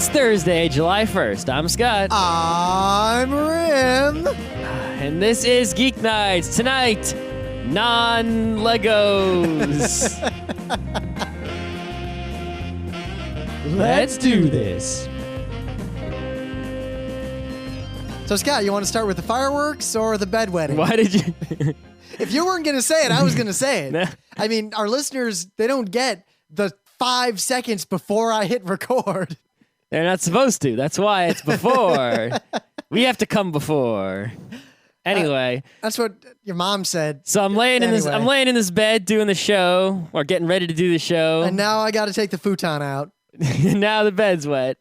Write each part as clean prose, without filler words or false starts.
It's Thursday, July 1st. I'm Scott. I'm Rim. And this is Geeknights. Tonight, non-Legos. Let's do this. So, Scott, you want to start with the fireworks or the bedwetting? Why did you... If you weren't going to say it, I was going to say it. Nah. I mean, our listeners, they don't get the 5 seconds before I hit record. They're not supposed to. That's why it's before. We have to come before. Anyway. That's what your mom said. So I'm laying in this bed doing the show, or getting ready to do the show. And now I got to take the futon out. Now the bed's wet.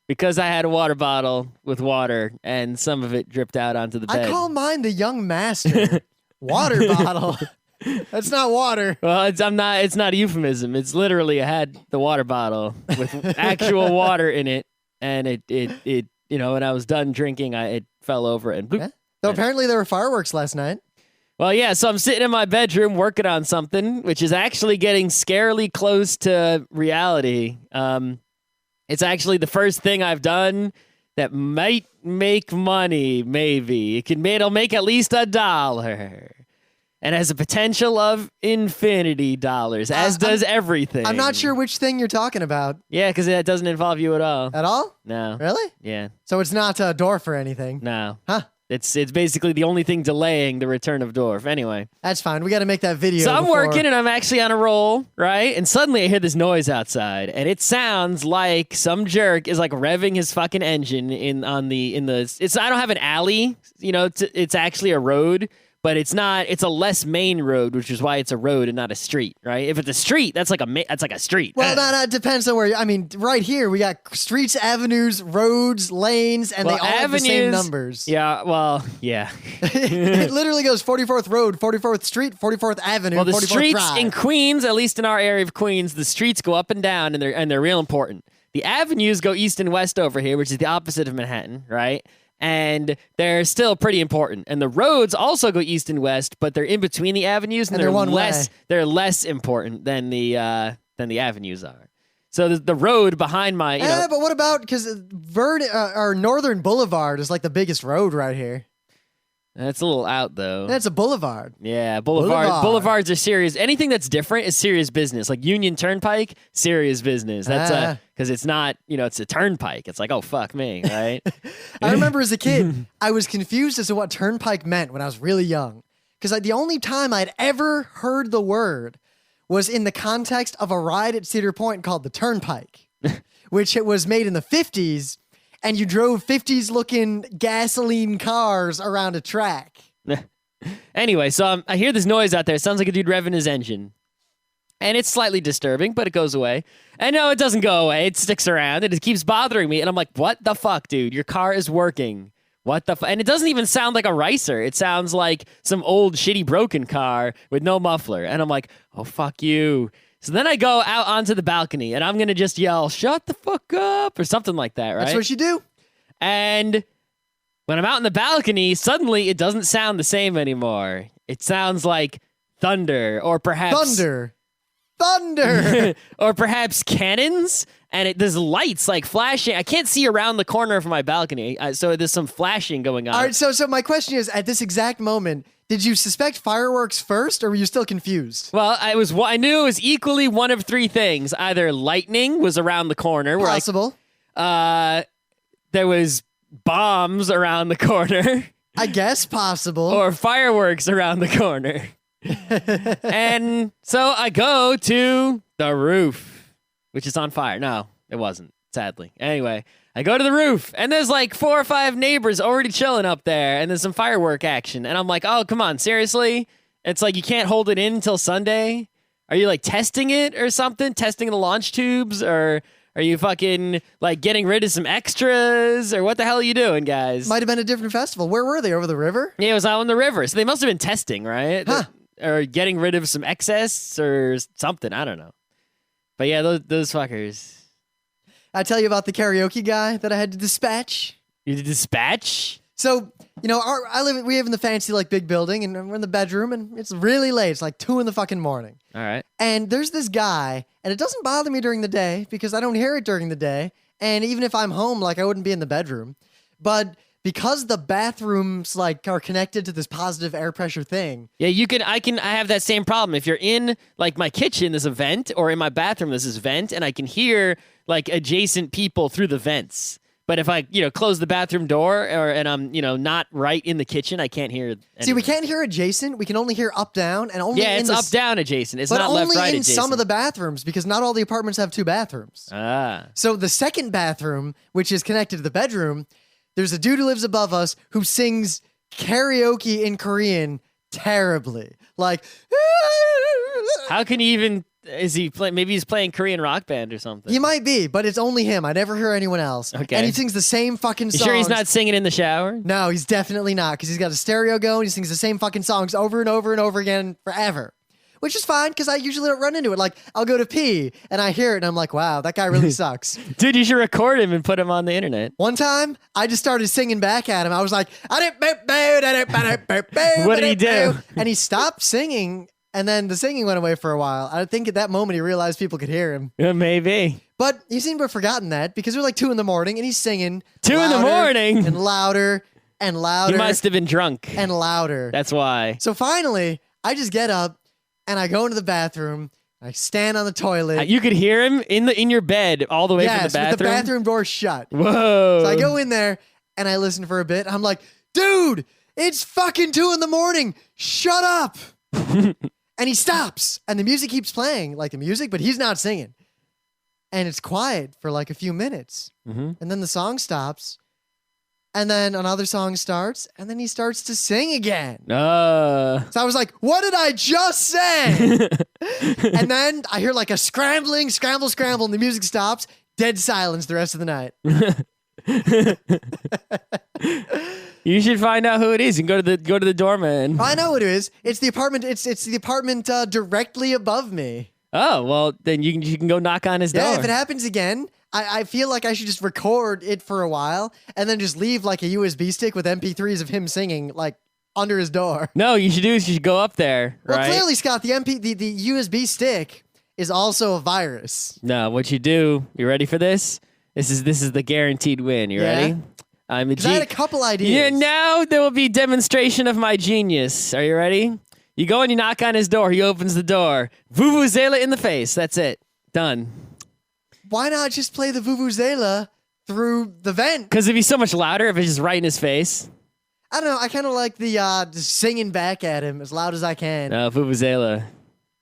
Because I had a water bottle with water, and some of it dripped out onto the bed. I call mine the young master. Water bottle. That's not water. Well, it's not a euphemism. It's literally, I had the water bottle with actual water in it, and it when I was done drinking, it fell over and boop. Yeah. So apparently there were fireworks last night. Well, yeah, so I'm sitting in my bedroom working on something, which is actually getting scarily close to reality. It's actually the first thing I've done that might make money, maybe. It'll make at least $1. And has a potential of infinity dollars, as does everything. I'm not sure which thing you're talking about. Yeah, because that doesn't involve you at all. At all? No. Really? Yeah. So it's not a Dorf or anything? No. Huh. It's basically the only thing delaying the return of Dorf. Anyway. That's fine. We got to make that video. So I'm working and I'm actually on a roll, right? And suddenly I hear this noise outside, and it sounds like some jerk is like revving his fucking engine I don't have an alley, it's actually a road. But it's not. It's a less main road, which is why it's a road and not a street, right? If it's a street, that's like a street. Well, no, it depends on where. I mean, right here we got streets, avenues, roads, lanes, and they all have the same numbers. Yeah. Well, yeah. It literally goes 44th Road, 44th Street, 44th Avenue. Well, the 44th streets Drive. in Queens, at least in our area of Queens, the streets go up and down, and they're real important. The avenues go east and west over here, which is the opposite of Manhattan, right? And they're still pretty important. And the roads also go east and west, but they're in between the avenues, and they're less important than the avenues are. So the road behind my, but what about, because or Northern Boulevard is like the biggest road right here. That's a little out, though. That's a boulevard. Yeah, boulevards are serious. Anything that's different is serious business. Like Union Turnpike, serious business. That's because it's not, it's a turnpike. It's like, oh, fuck me, right? I remember as a kid, I was confused as to what turnpike meant when I was really young. Because the only time I'd ever heard the word was in the context of a ride at Cedar Point called the Turnpike, which it was made in the 50s. And you drove 50s-looking gasoline cars around a track. Anyway, so I hear this noise out there. It sounds like a dude revving his engine. And it's slightly disturbing, but it goes away. And no, it doesn't go away. It sticks around, and it keeps bothering me. And I'm like, what the fuck, dude? Your car is working. What the fuck? And it doesn't even sound like a Ricer. It sounds like some old, shitty, broken car with no muffler. And I'm like, oh, fuck you. So then I go out onto the balcony, and I'm going to just yell, shut the fuck up, or something like that, right? That's what you do. And when I'm out on the balcony, suddenly it doesn't sound the same anymore. It sounds like thunder, or perhaps... Thunder! Or perhaps cannons, and there's lights, like, flashing. I can't see around the corner from my balcony, so there's some flashing going on. All right, so my question is, at this exact moment... Did you suspect fireworks first, or were you still confused? Well, I knew it was equally one of three things. Either lightning was around the corner. Possible. There was bombs around the corner. I guess possible. Or fireworks around the corner. And so I go to the roof, which is on fire. No, it wasn't, sadly. Anyway, I go to the roof, and there's like 4 or 5 neighbors already chilling up there, and there's some firework action. And I'm like, oh, come on, seriously? It's like you can't hold it in until Sunday? Are you like testing it or something? Testing the launch tubes? Or are you fucking like getting rid of some extras? Or what the hell are you doing, guys? Might have been a different festival. Where were they? Over the river? Yeah, it was out on the river. So they must have been testing, right? Huh. Or getting rid of some excess or something. I don't know. But yeah, those fuckers. I tell you about the karaoke guy that I had to dispatch. You did dispatch? So, we live in the fancy, like, big building, and we're in the bedroom, and it's really late. It's like 2 in the fucking morning. All right. And there's this guy, and it doesn't bother me during the day because I don't hear it during the day, And even if I'm home, like I wouldn't be in the bedroom. But because the bathrooms like are connected to this positive air pressure thing. Yeah, I have that same problem. If you're in like my kitchen, there's a vent, or in my bathroom, there's this vent, and I can hear like adjacent people through the vents. But if I, close the bathroom door and I'm, not right in the kitchen, I can't hear anything. See, we can't hear adjacent. We can only hear up, down, and only it's up, down adjacent. It's not left, right adjacent. But only in some of the bathrooms, because not all the apartments have 2 bathrooms. Ah. So the second bathroom, which is connected to the bedroom, there's a dude who lives above us who sings karaoke in Korean terribly. Like, how can he even... Is he maybe he's playing Korean rock band or something? He might be, but it's only him. I never hear anyone else. Okay. And he sings the same fucking songs. You sure he's not singing in the shower? No, he's definitely not, because he's got a stereo going. He sings the same fucking songs over and over and over again forever. Which is fine, because I usually don't run into it. Like, I'll go to pee, and I hear it, and I'm like, wow, that guy really sucks. Dude, you should record him and put him on the internet. One time, I just started singing back at him. I was like, what did he do? And he stopped singing. And then the singing went away for a while. I think at that moment he realized people could hear him. Yeah, maybe. But he seemed to have forgotten that, because it was like 2 a.m. and he's singing 2 a.m? and louder and louder. He must have been drunk. And louder. That's why. So finally, I just get up and I go into the bathroom. I stand on the toilet. You could hear him in your bed all the way from the bathroom? Yes, with the bathroom door shut. Whoa. So I go in there and I listen for a bit. I'm like, dude, it's fucking 2 a.m. Shut up. And he stops, and the music keeps playing, like the music, but he's not singing. And it's quiet for like a few minutes. Mm-hmm. And then the song stops, and then another song starts, and then he starts to sing again. So I was like, what did I just say? And then I hear like a scramble, and the music stops. Dead silence the rest of the night. You should find out who it is and go to the doorman. I know who it is. It's the apartment. It's the apartment directly above me. Oh, well, then you can go knock on his door. Yeah, if it happens again, I feel like I should just record it for a while and then just leave like a USB stick with MP3s of him singing like under his door. No, you should go up there. Well, right? clearly, Scott, the USB stick is also a virus. No, what you do? You ready for this? This is the guaranteed win. You ready? I'm a I had a couple ideas. Yeah, now there will be demonstration of my genius. Are you ready? You go and you knock on his door. He opens the door. Vuvuzela in the face. That's it. Done. Why not just play the Vuvuzela through the vent? Because it'd be so much louder if it's just right in his face. I don't know. I kind of like the just singing back at him as loud as I can. No, Vuvuzela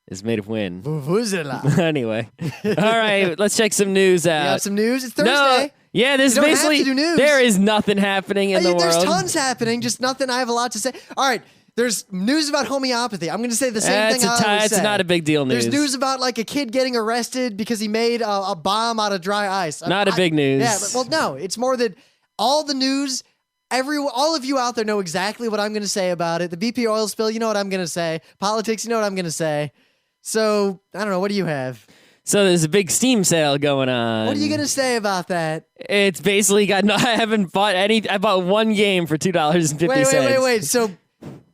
is made of wind. Vuvuzela. Anyway. All right, let's check some news out. You got some news? It's Thursday. No. Yeah, this is basically, have to do news. There is nothing happening in the world. There's tons happening, just nothing. I have a lot to say. All right, there's news about homeopathy. I'm going to say the same thing I always say. It's not a big deal news. There's news about like a kid getting arrested because he made a bomb out of dry ice. Not a big news. Yeah, well, no, it's more that all the news, all of you out there know exactly what I'm going to say about it. The BP oil spill, you know what I'm going to say. Politics, you know what I'm going to say. So, I don't know, what do you have? So there's a big Steam sale going on. What are you going to say about that? It's basically I haven't bought any. I bought one game for $2.50. Wait. So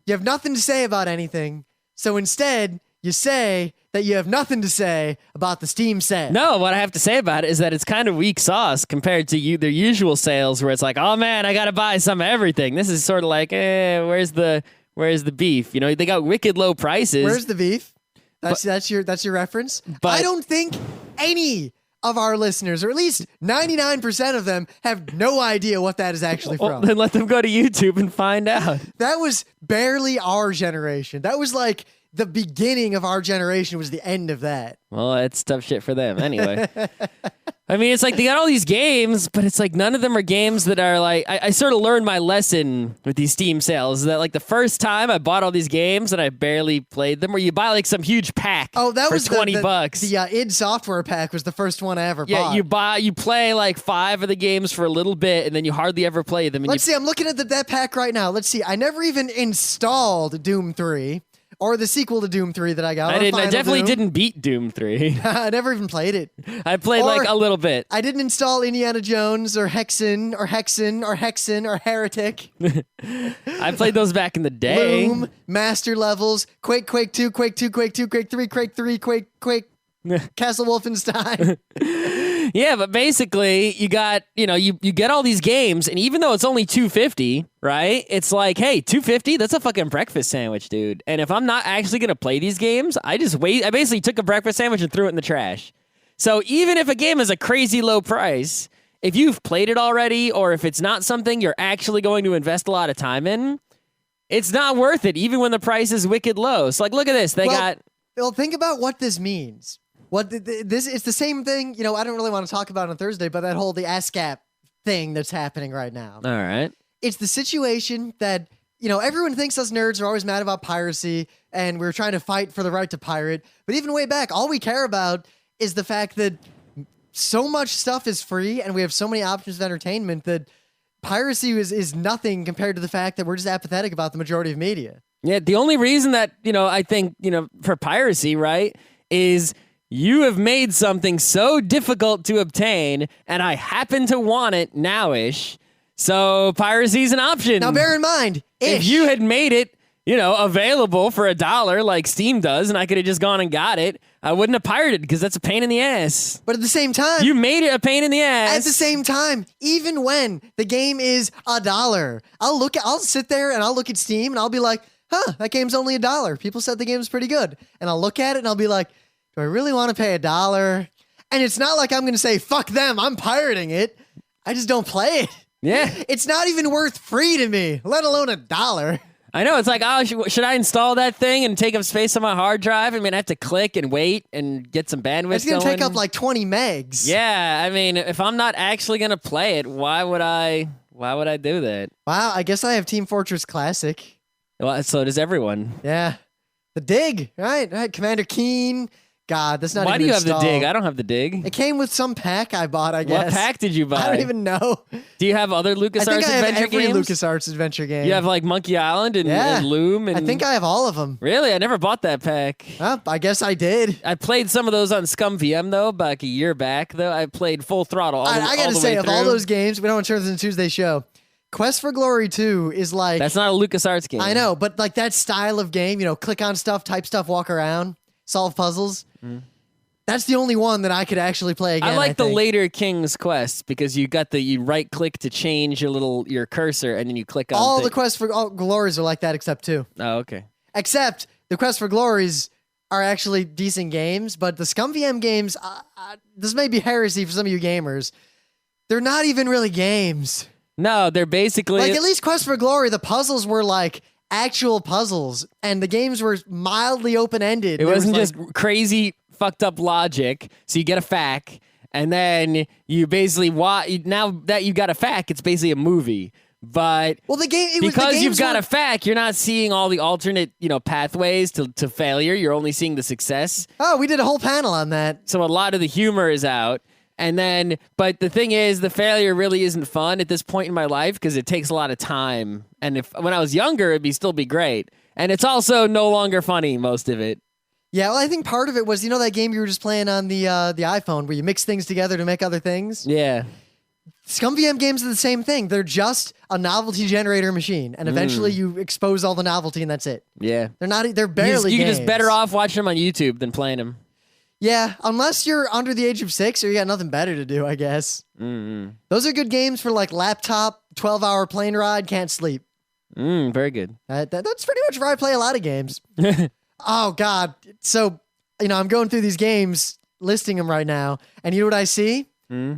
you have nothing to say about anything. So instead, you say that you have nothing to say about the Steam sale. No, what I have to say about it is that it's kind of weak sauce compared to their usual sales where it's like, oh man, I got to buy some of everything. This is sort of like, where's the beef? You know, they got wicked low prices. Where's the beef? That's your reference. But I don't think any of our listeners, or at least 99% of them, have no idea what that is actually from. Then let them go to YouTube and find out. That was barely our generation. That was like the beginning of our generation was the end of that. Well, it's tough shit for them. Anyway. I mean, it's like they got all these games, but it's like none of them are games that are like... I sort of learned my lesson with these Steam sales. Is that like the first time I bought all these games and I barely played them, where you buy like some huge pack for $20. The id Software pack was the first one I ever bought. Yeah, you play like 5 of the games for a little bit, and then you hardly ever play them. And Let's see, I'm looking at that pack right now. Let's see, I never even installed Doom 3. Or the sequel to Doom 3 that I got. I definitely didn't beat Doom 3. I never even played it. I played like a little bit. I didn't install Indiana Jones or Hexen or Heretic. I played those back in the day. Loom, Master Levels, Quake 2, Quake 3, Quake 3, Quake, Castle Wolfenstein. Yeah, but basically, you got, you get all these games, and even though it's only $2.50, right? It's like, hey, $2.50, that's a fucking breakfast sandwich, dude. And if I'm not actually gonna play these games, I basically took a breakfast sandwich and threw it in the trash. So even if a game is a crazy low price, if you've played it already, or if it's not something you're actually going to invest a lot of time in, it's not worth it, even when the price is wicked low. So, like, look at this. Well, think about what this means. It's the same thing, I don't really want to talk about it on Thursday, but that whole the ASCAP thing that's happening right now. All right. It's the situation that, everyone thinks us nerds are always mad about piracy and we're trying to fight for the right to pirate. But even way back, all we care about is the fact that so much stuff is free and we have so many options of entertainment that piracy is nothing compared to the fact that we're just apathetic about the majority of media. Yeah, the only reason that, I think, for piracy, right, is you have made something so difficult to obtain, and I happen to want it now-ish, so piracy's an option. Now, bear in mind, if you had made it, available for $1 like Steam does, and I could have just gone and got it, I wouldn't have pirated because that's a pain in the ass. But at the same time, you made it a pain in the ass. At the same time, even when the game is $1, I'll sit there and I'll look at Steam and I'll be like, that game's only $1. People said the game's pretty good. And I'll look at it and I'll be like, do I really want to pay $1? And it's not like I'm going to say, fuck them, I'm pirating it. I just don't play it. Yeah. It's not even worth free to me, let alone $1. I know. It's like, should I install that thing and take up space on my hard drive? I mean, I have to click and wait and get some bandwidth. It's going to take up like 20 megs. Yeah. I mean, if I'm not actually going to play it, why would I do that? Wow. I guess I have Team Fortress Classic. Well, so does everyone. Yeah. The Dig, right? Commander Keen. God, that's not Why even do you installed. have the Dig? I don't have the Dig. It came with some pack I bought, I guess. What pack did you buy? I don't even know. Do you have other LucasArts I think I have adventure every games? LucasArts adventure game. You have like Monkey Island and Loom? And I think I have all of them. Really? I never bought that pack. Well, I guess I did. I played some of those on Scum VM, though, like a year back, though. I played Full Throttle I got to say, of all those games, we don't want to turn this into Tuesday show. Quest for Glory 2 is like... That's not a LucasArts game. I know, but like that style of game, click on stuff, type stuff, walk around, solve puzzles. That's the only one that I could actually play again. I like the later King's Quest because you right click to change your cursor and then you click on all the Quest for Glories are like that except 2. Oh, okay. Except the Quest for Glories are actually decent games, but the Scum VM games, this may be heresy for some of you gamers, they're not even really games. No, they're basically... Like, at least Quest for Glory, the puzzles were like actual puzzles, and the games were mildly open-ended. It wasn't just crazy fucked up logic. So you get a FAQ, and then you basically now that you got a FAQ, it's basically a movie. But because you've got a FAQ, you're not seeing all the alternate pathways to failure. You're only seeing the success. Oh, we did a whole panel on that. So a lot of the humor is out. And then, but the thing is, the failure really isn't fun at this point in my life because it takes a lot of time. And when I was younger, it'd still be great. And it's also no longer funny, most of it. Yeah, well, I think part of it was, that game you were just playing on the iPhone where you mix things together to make other things? Yeah. Scum VM games are the same thing. They're just a novelty generator machine, and eventually you expose all the novelty, and that's it. Yeah. They're barely You're games. just better off watching them on YouTube than playing them. Yeah, unless you're under the age of 6 or you got nothing better to do, I guess. Mm-hmm. Those are good games for like laptop, 12-hour plane ride, can't sleep. Very good. That's pretty much where I play a lot of games. Oh, God. So, I'm going through these games, listing them right now, and you know what I see?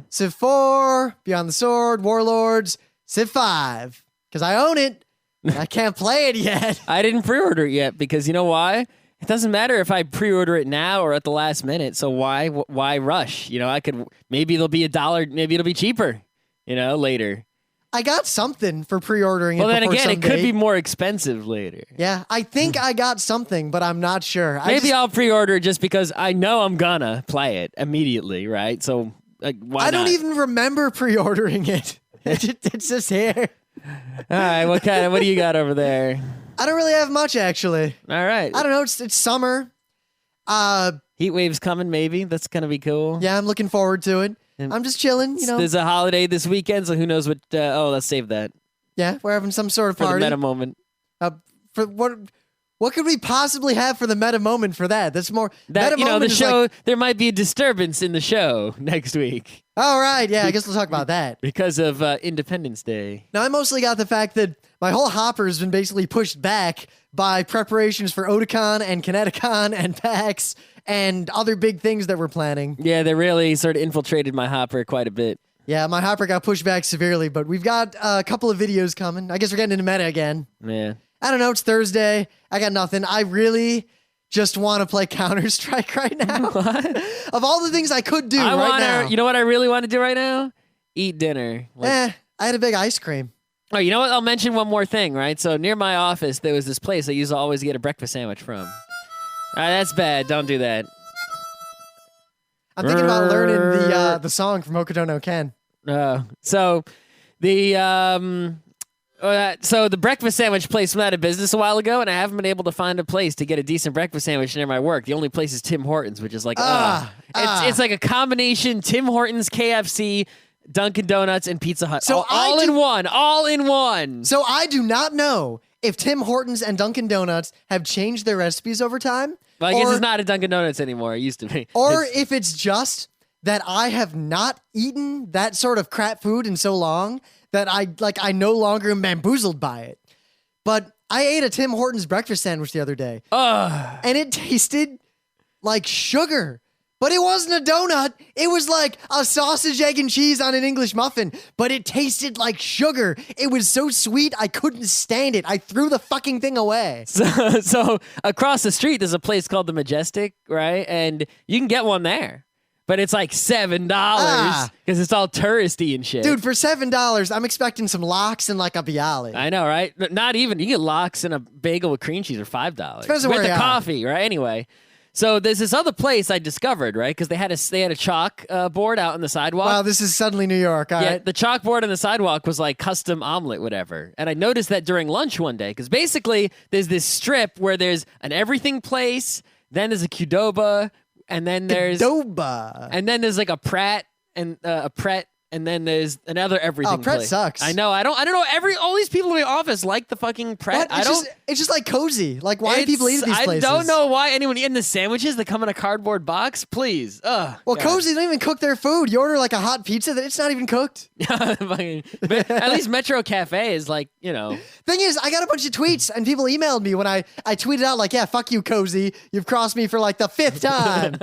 Civ 4, Beyond the Sword, Warlords, Civ 5. Because I own it, and I can't play it yet. I didn't pre-order it yet because you know why? It doesn't matter if I pre-order it now or at the last minute. So why rush? I could, maybe it'll be $1, maybe it'll be cheaper, later. I got something for pre-ordering it. Well, then again, someday. It could be more expensive later. Yeah, I think I got something, but I'm not sure. I'll pre-order it just because I know I'm gonna play it immediately, right? So why I not? don't even remember pre-ordering it. It's just here. All right, what do you got over there? I don't really have much, actually. All right. I don't know. It's summer. Heat wave's coming, maybe. That's going to be cool. Yeah, I'm looking forward to it. I'm just chilling, There's a holiday this weekend, so who knows what... let's save that. Yeah, we're having some sort of party. For the meta moment. For what What could we possibly have for the meta moment for that? That's more That, meta you know, the moment is show, like, there might be a disturbance in the show next week all right, yeah, I guess we'll talk about that. because of Independence Day. Now, I mostly got the fact that my whole hopper has been basically pushed back by preparations for Otakon and Kineticon and PAX and other big things that we're planning. Yeah, they really sort of infiltrated my hopper quite a bit. Yeah, my hopper got pushed back severely, but we've got a couple of videos coming. I guess we're getting into meta again. Yeah. I don't know, it's Thursday. I got nothing. I really just want to play Counter-Strike right now. What? Of all the things I could do I right want now. to, you know what I really want to do right now? Eat dinner. I had a big ice cream. Oh, you know what? I'll mention one more thing, right? So near my office, there was this place I used to always get a breakfast sandwich from. All right, that's bad. Don't do that. I'm thinking about learning the song from Hokuto no Ken. So the breakfast sandwich place went out of business a while ago, and I haven't been able to find a place to get a decent breakfast sandwich near my work. The only place is Tim Hortons, which is like, it's like a combination Tim Hortons, KFC, Dunkin' Donuts, and Pizza Hut. So all in one. So I do not know if Tim Hortons and Dunkin' Donuts have changed their recipes over time. Well, I guess it's not a Dunkin' Donuts anymore. It used to be. Or if it's just that I have not eaten that sort of crap food in so long that I no longer am bamboozled by it. But I ate a Tim Hortons breakfast sandwich the other day. And it tasted like sugar. But it wasn't a donut. It was like a sausage, egg, and cheese on an English muffin. But it tasted like sugar. It was so sweet, I couldn't stand it. I threw the fucking thing away. So across the street, there's a place called the Majestic, right? And you can get one there. But it's like $7 because it's all touristy and shit. Dude, for $7, I'm expecting some lox and like a bialy. I know, right? Not even. You get lox and a bagel with cream cheese for $5. Depends on with where the you are. coffee, right? Anyway, so there's this other place I discovered, right? Because they had a chalk board out on the sidewalk. Wow, this is suddenly New York. All right. The chalkboard on the sidewalk was like custom omelet, whatever. And I noticed that during lunch one day because basically there's this strip where there's an everything place, then there's a Qdoba. And then there's like a Pratt and and then there's another everything. Pratt place. sucks. I know. I don't know. All these people in my office like the fucking Pratt. What? It's just like cozy. Like, why do people eat at these places? I don't know why anyone eating the sandwiches that come in a cardboard box. Please. Well, God. Cozy don't even cook their food. You order like a hot pizza that it's not even cooked. At least Metro Cafe is like, you know. Thing is, I got a bunch of tweets and people emailed me when I tweeted out like, yeah, fuck you, Cozy. You've crossed me for like the 5th time.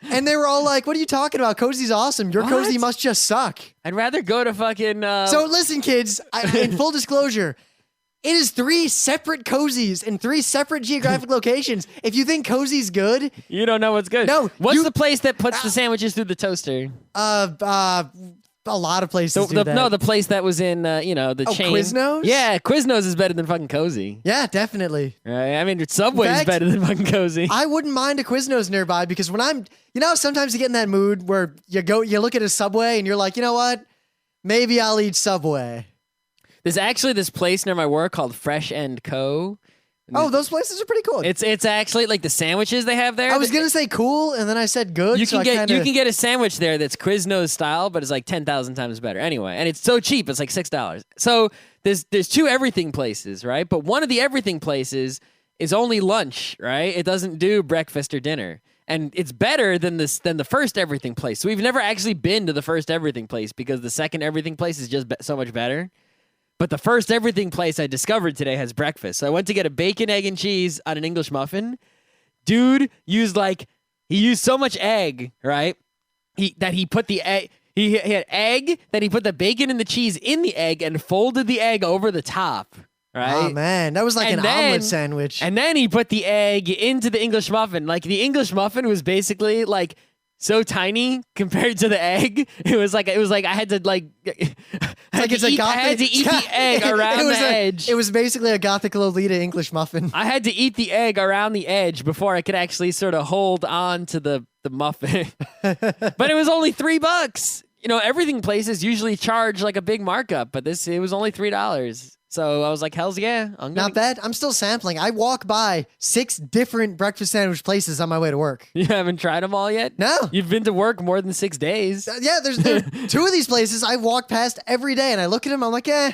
And they were all like, what are you talking about? Cozy's awesome. Your Cozy must just suck. I'd rather go to fucking... So listen, kids, in full disclosure, it is 3 separate Cozies in 3 separate geographic locations. If you think Cozy's good... You don't know what's good. No. What's the place that puts the sandwiches through the toaster? A lot of places do that. No, the place that was in, the chain. Quiznos? Yeah, Quiznos is better than fucking Cozy. Yeah, definitely. Right? I mean, Subway's better than fucking Cozy. I wouldn't mind a Quiznos nearby because when I'm, sometimes you get in that mood where you look at a Subway and you're like, you know what? Maybe I'll eat Subway. There's actually this place near my work called Fresh & Co. Oh, those places are pretty cool. It's actually like the sandwiches they have there. I was gonna say cool, and then I said good. You can get a sandwich there that's Quiznos style, but it's like 10,000 times better. Anyway, and it's so cheap, it's like $6. So there's 2 everything places, right? But one of the everything places is only lunch, right? It doesn't do breakfast or dinner, and it's better than the first everything place. So we've never actually been to the first everything place because the second everything place is just so much better. But the first everything place I discovered today has breakfast. So I went to get a bacon, egg, and cheese on an English muffin. Dude used so much egg, right? He put the egg. He had egg, then he put the bacon and the cheese in the egg and folded the egg over the top, right? Oh man, that was like an omelet sandwich. And then he put the egg into the English muffin. Like the English muffin was basically like so tiny compared to the egg. It was like I had to I had to eat the egg around the edge. It was basically a Gothic Lolita English muffin. I had to eat the egg around the edge before I could actually sort of hold on to the muffin. But it was only $3. Everything places usually charge like a big markup, but it was only $3. So I was like, hell's yeah. Not bad. I'm still sampling. I walk by 6 different breakfast sandwich places on my way to work. You haven't tried them all yet? No. You've been to work more than 6 days. Yeah, there's 2 of these places I walk past every day, and I look at them, I'm like, eh.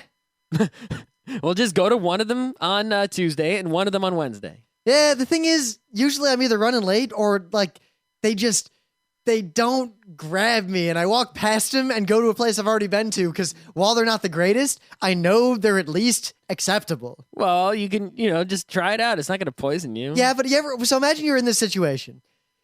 Well, just go to one of them on Tuesday and one of them on Wednesday. Yeah, the thing is, usually I'm either running late or like they don't grab me and I walk past them and go to a place I've already been to because while they're not the greatest, I know they're at least acceptable. Well, you can, just try it out. It's not going to poison you. Yeah, but so imagine you're in this situation.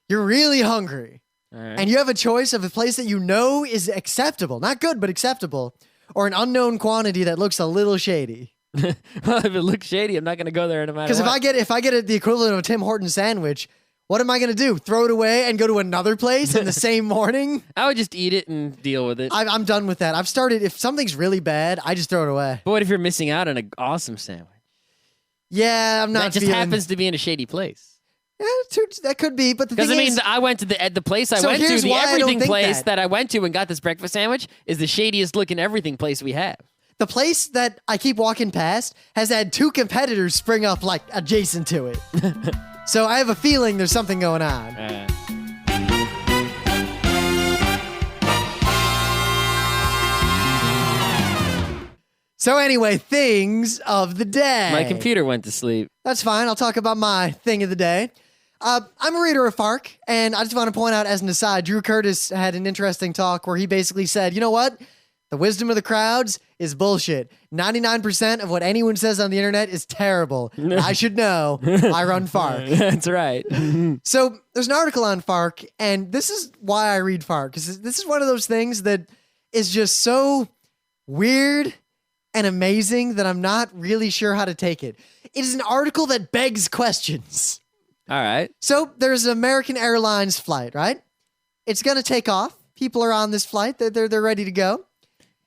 You're really hungry. All right. And you have a choice of a place that you know is acceptable, not good, but acceptable, or an unknown quantity that looks a little shady. Well, if it looks shady, I'm not going to go there no matter what. Because if I get the equivalent of a Tim Hortons sandwich, what am I going to do? Throw it away and go to another place in the same morning? I would just eat it and deal with it. I'm done with that. I've started, if something's really bad, I just throw it away. But what if you're missing out on an awesome sandwich? Yeah, I'm not That just happens to be in a shady place. Yeah, that could be, but the thing is... I went to the place I went to, the everything place that I went to and got this breakfast sandwich is the shadiest looking everything place we have. The place that I keep walking past has had 2 competitors spring up like adjacent to it. So I have a feeling there's something going on. So anyway, things of the day. My computer went to sleep. That's fine. I'll talk about my thing of the day. I'm a reader of FARC, and I just want to point out as an aside, Drew Curtis had an interesting talk where he basically said, you know what? The wisdom of the crowds is bullshit. 99% of what anyone says on the internet is terrible. I should know. I run FARC. That's right. So there's an article on FARC, and this is why I read FARC, because this is one of those things that is just so weird and amazing that I'm not really sure how to take it. It is an article that begs questions. All right. So there's an American Airlines flight, right? It's going to take off. People are on this flight. They're ready to go.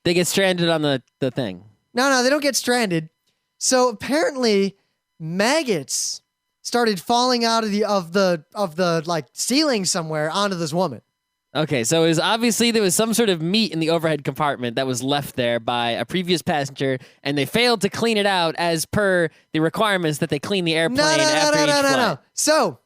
They get stranded on the thing. No, they don't get stranded. So apparently, maggots started falling out of the like ceiling somewhere onto this woman. Okay, so it was obviously there was some sort of meat in the overhead compartment that was left there by a previous passenger, and they failed to clean it out as per the requirements that they clean the airplane after each flight. No. So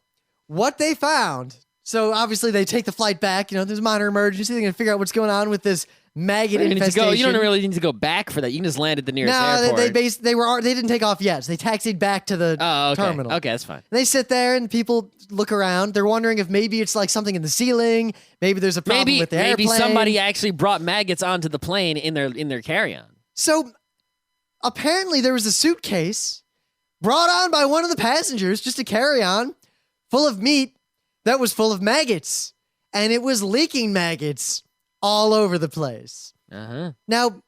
what they found. So obviously they take the flight back. There's a minor emergency. They're gonna figure out what's going on with this maggot infestation. You don't really need to go back for that. You can just land at the nearest airport. No, they didn't take off yet. So they taxied back to the terminal. Okay, that's fine. And they sit there and people look around. They're wondering if maybe it's like something in the ceiling. Maybe there's a problem with the airplane. Maybe somebody actually brought maggots onto the plane in their carry-on. So apparently there was a suitcase brought on by one of the passengers, just a carry-on, full of meat that was full of maggots. And it was leaking maggots all over the place. Uh-huh. Now,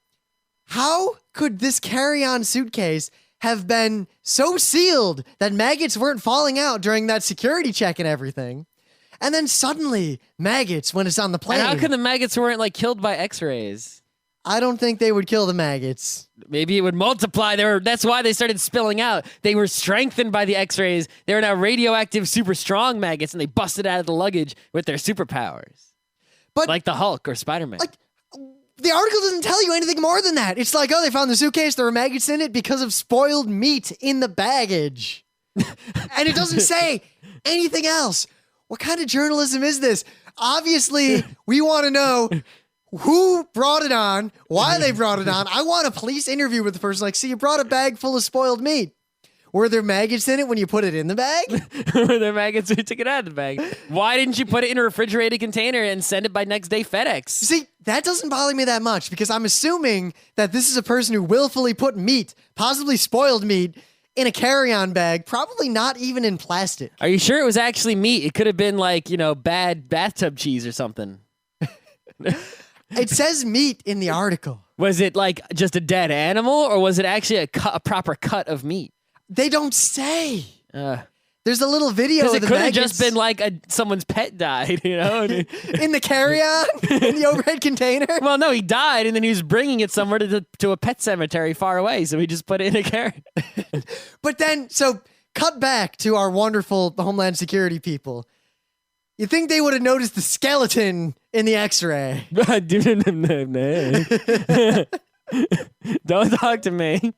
how could this carry-on suitcase have been so sealed that maggots weren't falling out during that security check and everything? And then suddenly, maggots when it's on the plane. And how come the maggots weren't killed by X-rays? I don't think they would kill the maggots. Maybe it would multiply. That's why they started spilling out. They were strengthened by the X-rays. They were now radioactive, super strong maggots, and they busted out of the luggage with their superpowers. But like the Hulk or Spider-Man. The article doesn't tell you anything more than that. It's like, they found the suitcase, there were maggots in it because of spoiled meat in the baggage. And it doesn't say anything else. What kind of journalism is this? Obviously, we want to know who brought it on, why they brought it on. I want a police interview with the person. See, you brought a bag full of spoiled meat. Were there maggots in it when you put it in the bag? Were there maggots when you took it out of the bag? Why didn't you put it in a refrigerated container and send it by next day FedEx? See, that doesn't bother me that much because I'm assuming that this is a person who willfully put meat, possibly spoiled meat, in a carry-on bag, probably not even in plastic. Are you sure it was actually meat? It could have been bad bathtub cheese or something. It says meat in the article. Was it just a dead animal or was it actually a proper cut of meat? They don't say. There's a little video of the maggots. It could have just been someone's pet died, in the carry-on? In the overhead container? Well, no, he died, and then he was bringing it somewhere to a pet cemetery far away, so he just put it in a carry. But then, cut back to our wonderful Homeland Security people. You think they would have noticed the skeleton in the X-ray? Don't talk to me.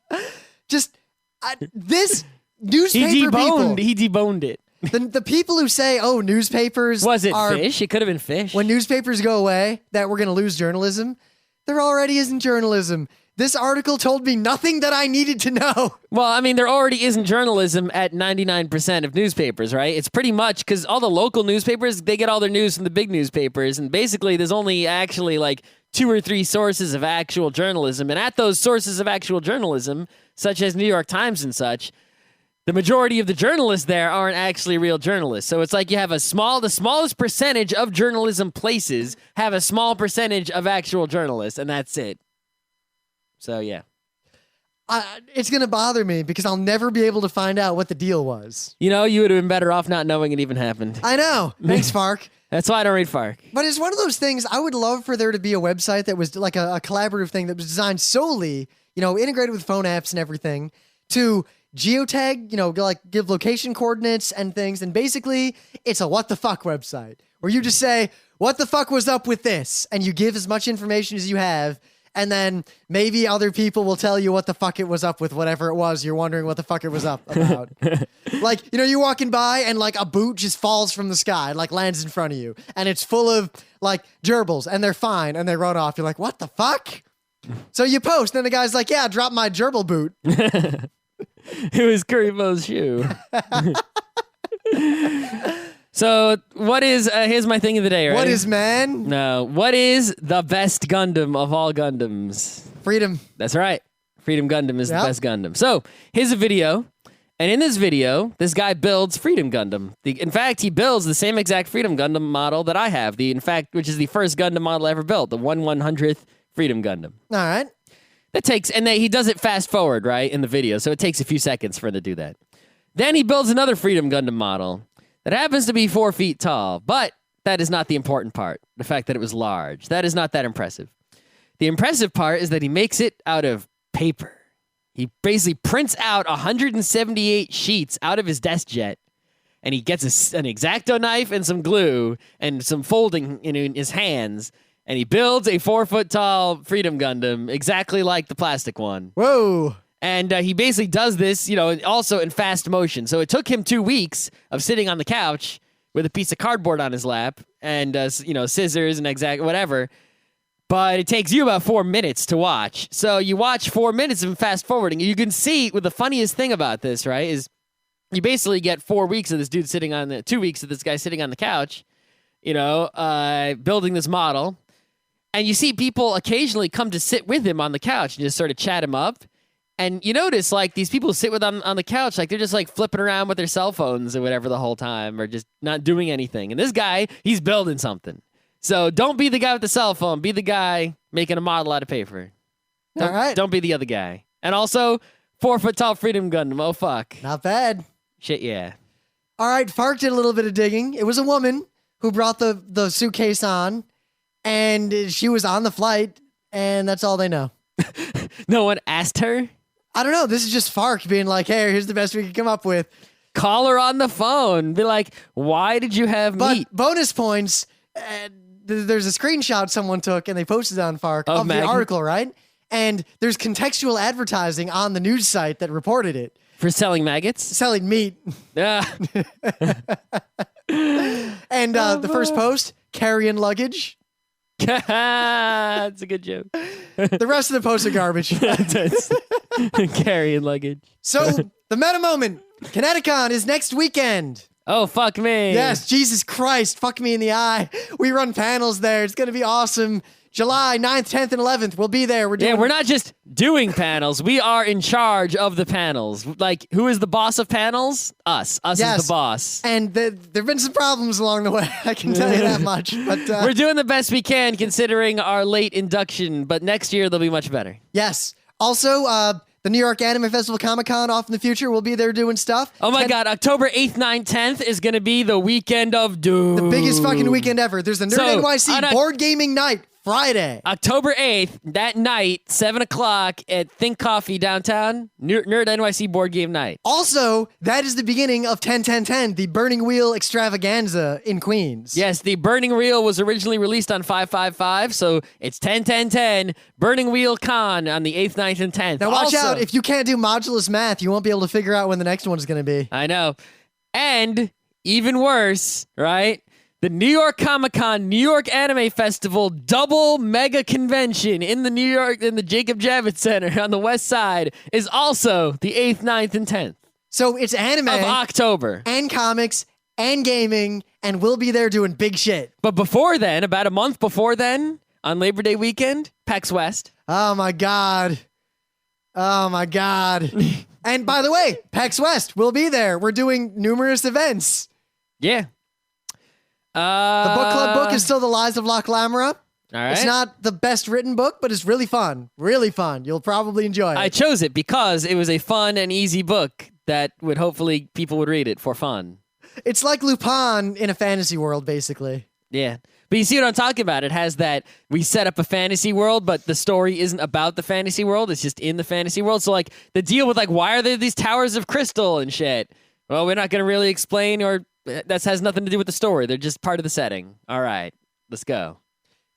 This newspaper people. He deboned it. The people who say, newspapers Was it fish? It could have been fish. When newspapers go away, that we're going to lose journalism. There already isn't journalism. This article told me nothing that I needed to know. Well, I mean, there already isn't journalism at 99% of newspapers, right? It's pretty much because all the local newspapers, they get all their news from the big newspapers. And basically, there's only actually like 2 or 3 sources of actual journalism. And at those sources of actual journalism, such as New York Times and such, the majority of the journalists there aren't actually real journalists. So it's like you have the smallest percentage of journalism places have a small percentage of actual journalists, and that's it. So, yeah. It's going to bother me because I'll never be able to find out what the deal was. You know, you would have been better off not knowing it even happened. I know. Thanks, Fark. That's why I don't read Fark. But it's one of those things, I would love for there to be a website that was like a collaborative thing that was designed solely, integrated with phone apps and everything, to geotag, like give location coordinates and things. And basically, it's a what the fuck website where you just say, what the fuck was up with this? And you give as much information as you have. And then maybe other people will tell you what the fuck it was up with, whatever it was. You're wondering what the fuck it was up about. Like, you're walking by and like a boot just falls from the sky, like lands in front of you. And it's full of like gerbils and they're fine and they run off. You're like, what the fuck? So you post. Then the guy's like, yeah, drop my gerbil boot. It was Kuribo's shoe. So, what is, here's my thing of the day, right? What is, man? No. What is the best Gundam of all Gundams? Freedom. That's right. Freedom Gundam is the best Gundam. So, here's a video. And in this video, this guy builds Freedom Gundam. In fact, he builds the same exact Freedom Gundam model that I have. Which is the first Gundam model ever built. The 1/100th Freedom Gundam. All right. He does it fast forward, right, in the video. So, it takes a few seconds for him to do that. Then he builds another Freedom Gundam model that happens to be 4 feet tall, but that is not the important part. The fact that it was large. That is not that impressive. The impressive part is that he makes it out of paper. He basically prints out 178 sheets out of his desk jet, and he gets an X-Acto knife and some glue and some folding in his hands, and he builds a 4 foot tall Freedom Gundam exactly like the plastic one. Whoa. And he basically does this, also in fast motion. So it took him 2 weeks of sitting on the couch with a piece of cardboard on his lap and, scissors and whatever. But it takes you about 4 minutes to watch. So you watch 4 minutes of fast forwarding. You can see what the funniest thing about this, right, is you basically get 4 weeks of this dude 2 weeks of this guy sitting on the couch, building this model. And you see people occasionally come to sit with him on the couch and just sort of chat him up. And you notice, like, these people sit with them on the couch, like, they're just, like, flipping around with their cell phones or whatever the whole time, or just not doing anything. And this guy, he's building something. So don't be the guy with the cell phone. Be the guy making a model out of paper. All right. Don't be the other guy. And also, 4 foot tall Freedom Gundam. Oh, fuck. Not bad. Shit, yeah. All right, Fark did a little bit of digging. It was a woman who brought the suitcase on, and she was on the flight, and that's all they know. No one asked her? I don't know. This is just Fark being like, hey, here's the best we can come up with. Call her on the phone. Be like, why did you have meat? Bonus points, there's a screenshot someone took and they posted on Fark of the article, right? And there's contextual advertising on the news site that reported it. For selling maggots? Selling meat. Yeah. And the first post, carrying luggage. That's a good joke. The rest of the posts are garbage. Carrying luggage. So, the meta moment. Kineticon is next weekend. Oh, fuck me. Yes, Jesus Christ. Fuck me in the eye. We run panels there. It's going to be awesome. July 9th, 10th, and 11th. We'll be there. We're not just doing panels. We are in charge of the panels. Like, who is the boss of panels? Us. Us is the boss. And there have been some problems along the way. I can tell you that much. But we're doing the best we can considering our late induction, but next year they'll be much better. Yes. Also, the New York Anime Festival Comic-Con off in the future. We'll be there doing stuff. Oh my God, October 8th, 9th, 10th is going to be the weekend of doom. The biggest fucking weekend ever. There's the Nerd NYC board gaming night. Friday. October 8th, that night, 7 o'clock at Think Coffee downtown, Nerd NYC board game night. Also, that is the beginning of 10-10-10, the Burning Wheel extravaganza in Queens. Yes, the Burning Wheel was originally released on 555, so it's 10-10-10, Burning Wheel Con on the 8th, 9th, and 10th. Now watch out, if you can't do modulus math, you won't be able to figure out when the next one's going to be. I know. And, even worse, right? the New York Comic-Con, New York Anime Festival, double mega convention in the Jacob Javits Center on the West Side is also the 8th, 9th, and 10th So it's anime of October. and comics and gaming, and we'll be there doing big shit. But before then, about a month before then, on Labor Day weekend, PAX West. Oh my God. Oh my God. And by the way, PAX West will be there. We're doing numerous events. Yeah. The book club book is still The Lies of Loch Lamora. All right. It's not the best written book, but it's really fun. Really fun. You'll probably enjoy it. I chose it because it was a fun and easy book that would hopefully people would read it for fun. It's like Lupin in a fantasy world, basically. Yeah. But you see what I'm talking about? It has that we set up a fantasy world, but the story isn't about the fantasy world. It's just in the fantasy world. So, like, the deal with, like, why are there these towers of crystal and shit? Well, we're not going to really explain, or that has nothing to do with the story. They're just part of the setting. All right. Let's go.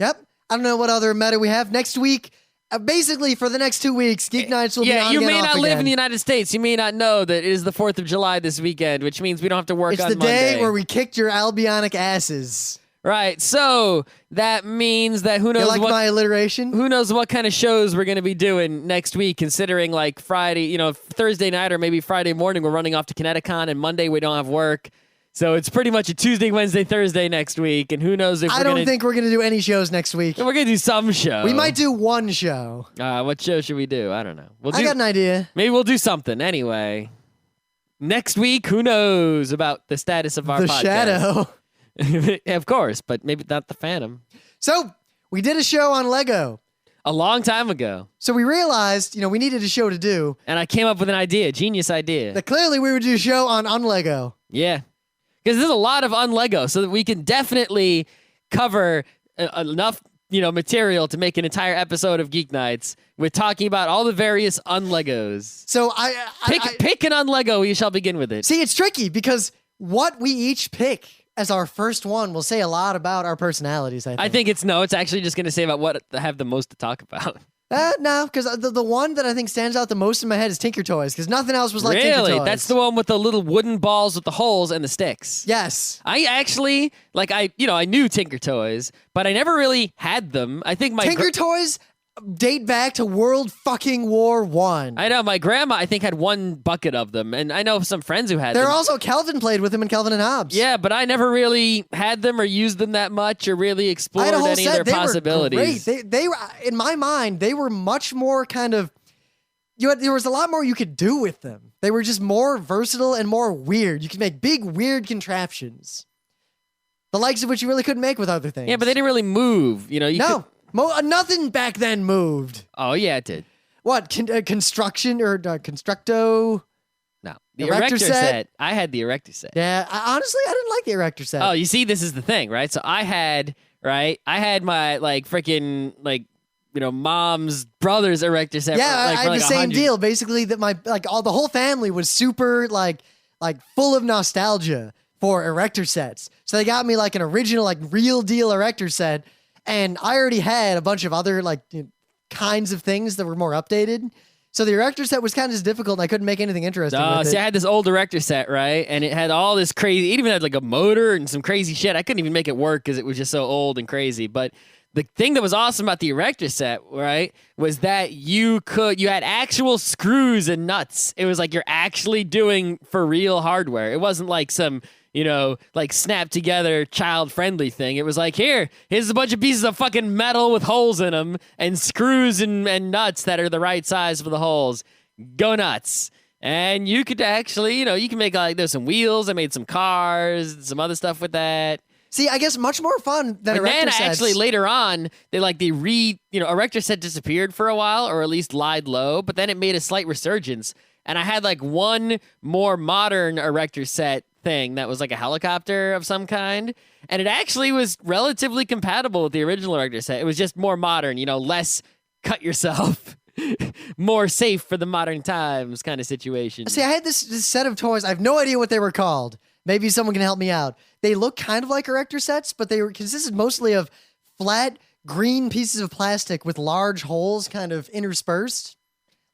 Yep. I don't know what other meta we have. Next week, basically for the next 2 weeks, Geeknights will be on Yeah, you again, may off not live again. in the United States. You may not know that it is the 4th of July this weekend, which means we don't have to work It's on the Monday. day where we kicked your albionic asses. Right. So that means that who You knows like my alliteration? who knows what kind of shows we're going to be doing next week, considering like Friday, Thursday night or maybe Friday morning we're running off to Kineticon, and Monday we don't have work. So it's pretty much a Tuesday, Wednesday, Thursday next week, and who knows if I don't think we're going to do any shows next week. we're going to do some show. We might do one show. What show should we do? I don't know. I got an idea. Maybe we'll do something anyway. Next week, who knows about the status of our The podcast? Shadow. Of course, but maybe not the Phantom. So we did a show on Lego. A long time ago. So we realized, we needed a show to do. And I came up with an idea, genius idea. That clearly we would do a show on Unlego. Yeah. Because there's a lot of Unlego, so that we can definitely cover enough, material to make an entire episode of Geek Nights with talking about all the various Unlegos. So Pick an Unlego, you shall begin with it. see, it's tricky because what we each pick as our first one will say a lot about our personalities, I think. I think it's actually just going to say about what I have the most to talk about. No, because the one that I think stands out the most in my head is Tinker Toys, because nothing else was like Tinker Really? Toys. That's the one with the little wooden balls with the holes and the sticks. Yes. I actually, I knew Tinker Toys, but I never really had them. I think my Tinker Toys date back to World fucking War One. I know my grandma, I think, had one bucket of them, and I know some friends who had There them. are also Kelvin played with them in Kelvin and Hobbes. Yeah, but I never really had them or used them that much or really I explored had a whole any set. of their They possibilities. were great. They were, in my mind, they were much more kind of. There was a lot more you could do with them. They were just more versatile and more weird. You could make big, weird contraptions, the likes of which you really couldn't make with other things. Yeah, but they didn't really move. Nothing back then moved. Oh, yeah, it did. What construction or constructo? No, the Erector Erector set? set. I had the Erector set. Yeah, honestly, I didn't like the erector set. Oh, you see, this is the thing, right? So I had my freaking mom's brother's Erector set. yeah, for, I had for the same 100 deal. Basically, that the whole family was super like full of nostalgia for erector sets. So they got me like an original, real deal erector set, and I already had a bunch of other kinds of things that were more updated. So the erector set was kind of just difficult, and I couldn't make anything interesting with it. See, I had this old Erector set, right? And it had all this crazy, it even had a motor and some crazy shit. I couldn't even make it work because it was just so old and crazy. But the thing that was awesome about the Erector set, right, was that you had actual screws and nuts. It was like you're actually doing for real hardware. It wasn't like some, snap together child friendly thing. It was like, here's a bunch of pieces of fucking metal with holes in them and screws and nuts that are the right size for the holes. Go nuts. And you could actually, you can make there's some wheels. I made some cars, some other stuff with that. See, I guess much more fun than And erector then sets. actually later on, Erector set disappeared for a while, or at least lied low, but then it made a slight resurgence. And I had one more modern Erector set thing that was like a helicopter of some kind. And it actually was relatively compatible with the original Erector set. It was just more modern, less cut yourself, more safe for the modern times kind of situation. See, I had this set of toys. I have no idea what they were called. Maybe someone can help me out. They look kind of like erector sets, but they consisted mostly of flat green pieces of plastic with large holes kind of interspersed,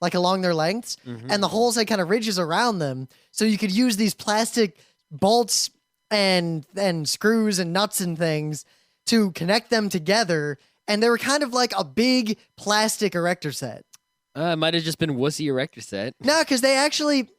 along their lengths. Mm-hmm. And the holes had kind of ridges around them. So you could use these plastic bolts and screws and nuts and things to connect them together. And they were kind of like a big plastic erector set. It might have just been wussy erector set. No, because they actually,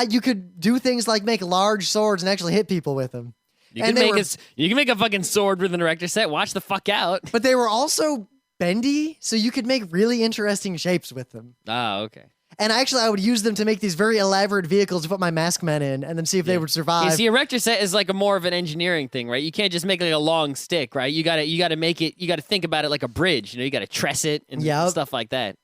you could do things like make large swords and actually hit people with them. You can make a fucking sword with an erector set. Watch the fuck out. But they were also bendy, so you could make really interesting shapes with them. Oh, okay. And actually, I would use them to make these very elaborate vehicles to put my mask men in, and then see if they would survive. You see, erector set is like a more of an engineering thing, right? You can't just make like a long stick, right? You gotta make it. You gotta think about it like a bridge. You know, you gotta truss it and stuff like that.